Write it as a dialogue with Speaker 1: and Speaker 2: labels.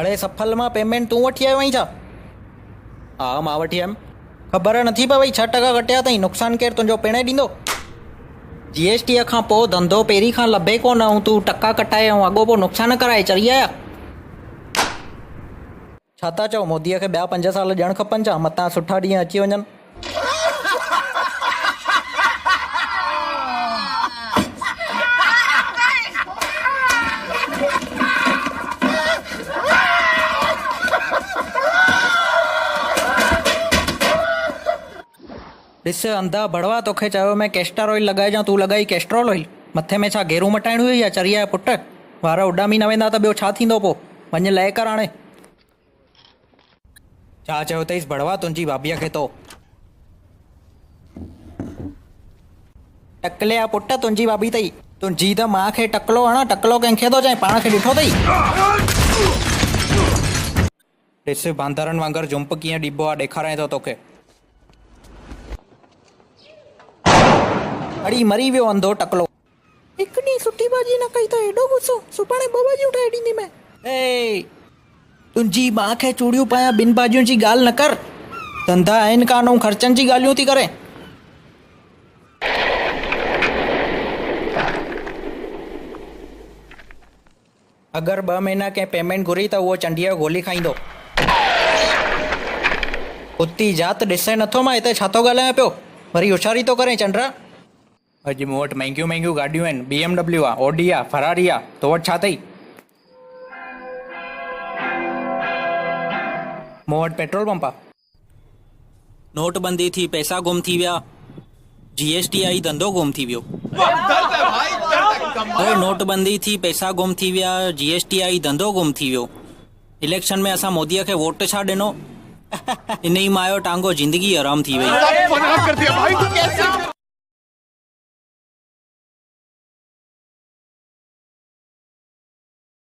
Speaker 1: अरे सफल में पेमेंट तू वठी आयो वहीं छा? हाँ मां वठी आयुमि। ख़बर नथी पए भई 6% कटिया अथई, नुक़सानु केरु तुंहिंजो पिणे ॾींदो? GST खां पोइ धंधो पहिरीं खां लभे कोन, ऐं तूं टका कटाए ऐं अॻोपो नुक़सानु कराए चरी आया। छा था चओ, मोदीअ खे ॿिया 5 साल ॾियणु खपनि छा, मतां सुठा ॾींहं अची वञनि? ॾिस अंधा बड़वा, तोखे चयो मैं कैस्टर ऑयल लॻाइजां, तूं लॻाई कैस्ट्रोल ऑयल। मथे में छा गेरू मटाइणी हुई या चरी आया पुट? वार उॾामी न वेंदा त ॿियो छा थींदो पोइ? वञ लहे कर हाणे। छा चयो अथईसि बड़वा तुंहिंजी भाभीअ खे? तो टकलिया पुट, तुंहिंजी भाभी अथई। तुंहिंजी त मां खे टकलो हणा, टकलो कंहिंखे थो चई, पाण खे ॾिठो अथई? ॾिस बांदरनि वांगुरु जुंप कीअं ॾिबो आहे, ॾेखारां थो तोखे। अड़ी मरी वियो अंधो टकलो। हिकु ॾींहुं सुठी भाॼी न कई त हेॾो गुस्सो, सुभाणे 2 भाॼियूं ठाहे ॾींदी मैं। ए तुंहिंजी मां खे चूड़ियूं पायां, 2 भाॼियुनि जी ॻाल्हि न कर। धंधा आहिनि कान ऐं ख़र्चनि जी ॻाल्हियूं थी करे। अगरि 2 महीना कंहिं पेमेंट घुरी त उहो चंडीअ जो गोली खाईंदो। कुत्ती जात, ॾिसे नथो मां हिते छा थो ॻाल्हायां पियो? वरी होशियारी थो करे चंड्रा। अॼु मूं वटि महांगियूं महांगियूं गाॾियूं आहिनि, BMW आहे, ऑडी आहे, फरारी आहे। तो वटि छा अथई? मूं वटि पेट्रोल पंप आहे। नोटबंदी थी, पैसा गुम थी विया, GST आई, धंधो गुम थी वियो। अरे नोटबंदी थी, पैसा गुम थी विया, GST आई, धंधो गुम थी वियो। इलेक्शन में असां मोदीअ खे वोट छा ॾिनो? इन ई मायो टांगो, ज़िंदगी आराम थी वई।